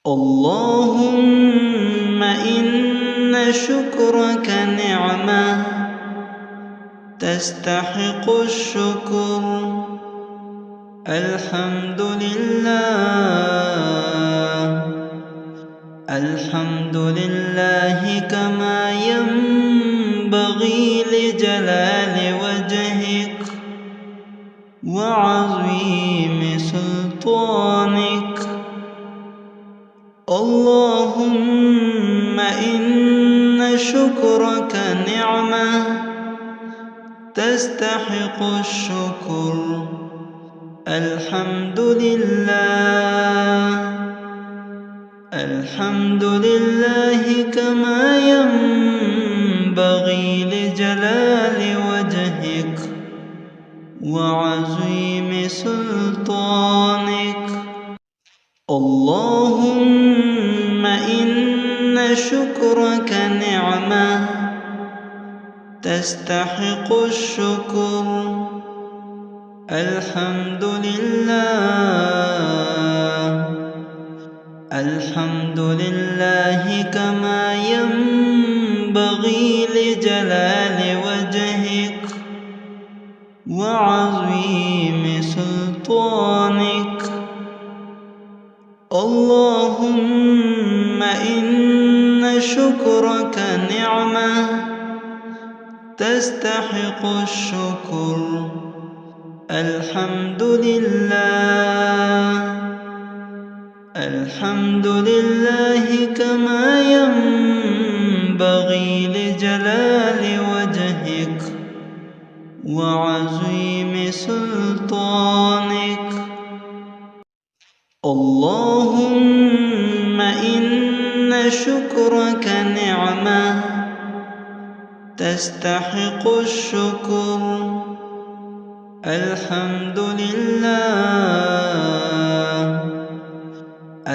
اللهم إن شكرك نعمة تستحق الشكر. الحمد لله، الحمد لله كما ينبغي لجلال وجهك وعظيم سلطانك. اللهم إن شكرك نعمة تستحق الشكر. الحمد لله، الحمد لله كما ينبغي لجلال وجهك وعظيم سلطانك. اللهم إن شكرك نعمة تستحق الشكر. الحمد لله، الحمد لله كما ينبغي لجلال وجهك وعظيم سلطانك. اللهم إن شكرك نعمة تستحق الشكر. الحمد لله، الحمد لله كما ينبغي لجلال وجهك وعظيم سلطانك. اللهم إن شكرك نعمة تستحق الشكر. الحمد لله،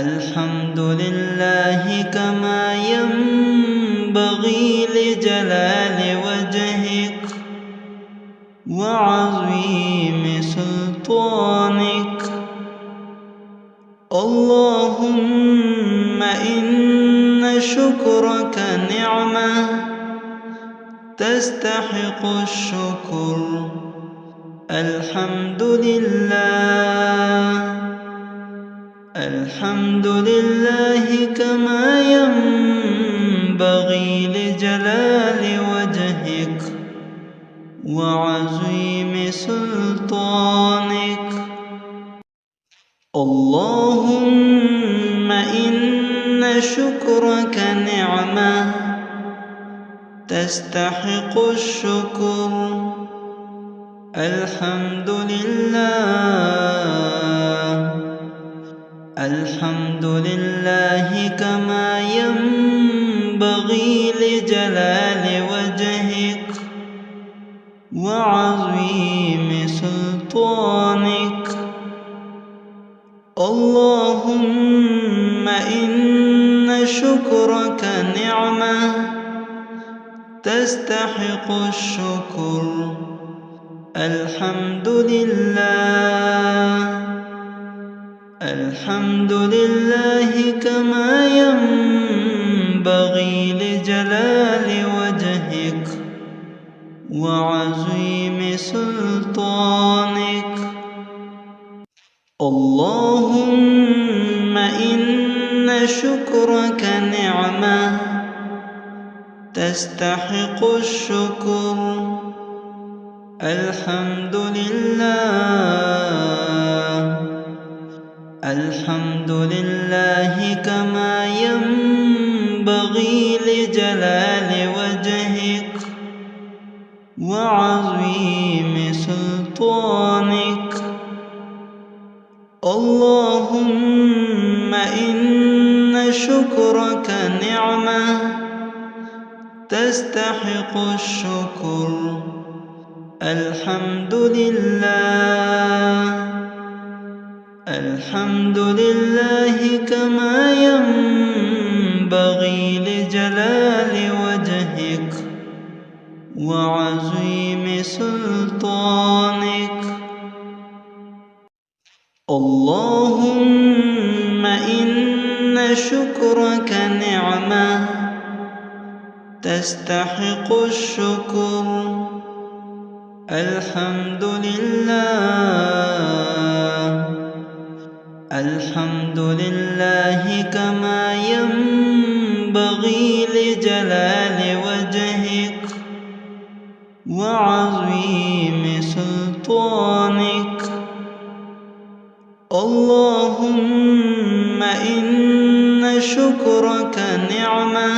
الحمد لله كما ينبغي لجلال وجهك وعظيم سلطانك. اللهم إن شكرك نعمة تستحق الشكر. الحمد لله، الحمد لله كما ينبغي لجلال وجهك وعظيم سلطانك. اللهم إن شكرك نعمة تستحق الشكر. الحمد لله، الحمد لله كما ينبغي لجلال وجهك وعظيم سلطانك. اللهم إن شكرك نعمة تستحق الشكر. الحمد لله، الحمد لله كما ينبغي لجلال وجهك وعظيم سلطانك. اللهم إن شكرك نعمة تستحق الشكر. الحمد لله، الحمد لله كما ينبغي لجلال وجهك وعظيم سلطانك. اللهم إن شكرك نعمة تستحق الشكر. الحمد لله، الحمد لله كما ينبغي لجلال وجهك وعظيم سلطانك. اللهم إن شكرك نعمة تستحق الشكر. الحمد لله، الحمد لله كما ينبغي لجلال وجهك وعظيم سلطانك. اللهم إن شكرك نعمة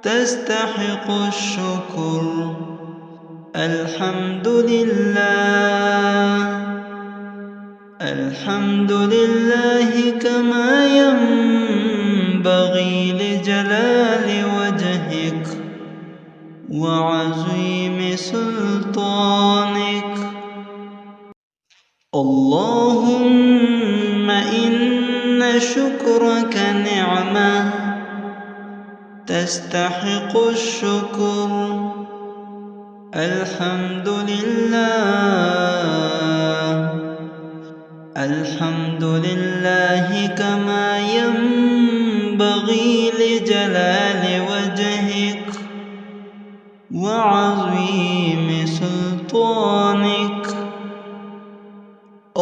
تستحق الشكر. الحمد لله، الحمد لله كما ينبغي لجلال وجهك وعظيم سلطانك. اللهم إن شكرك نعمة تستحق الشكر. الحمد لله، الحمد لله كما ينبغي لجلال وجهك وعظيم سلطانك.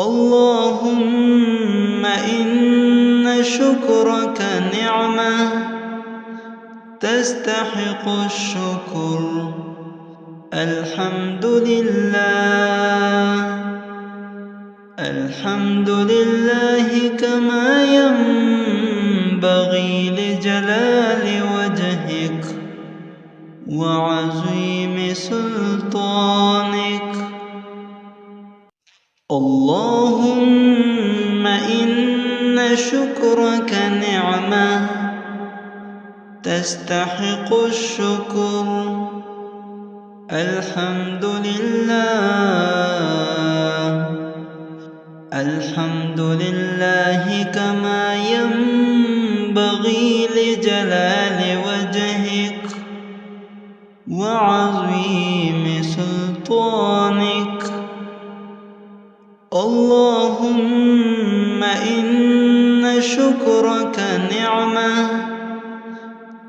اللهم إن شكرك نعمة تستحق الشكر. الحمد لله، الحمد لله كما ينبغي لجلال وجهك وعظيم سلطانك. اللهم إن شكرك نعمة تستحق الشكر. الحمد لله، الحمد لله كما ينبغي لجلال وجهك وعظيم سلطانك. اللهم إن شكرك نعمة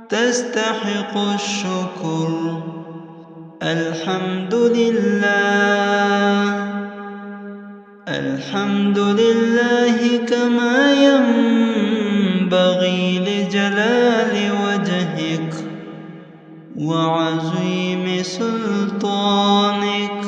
تستحق الشكر. الحمد لله، الحمد لله كما ينبغي لجلال وجهك وعظيم سلطانك.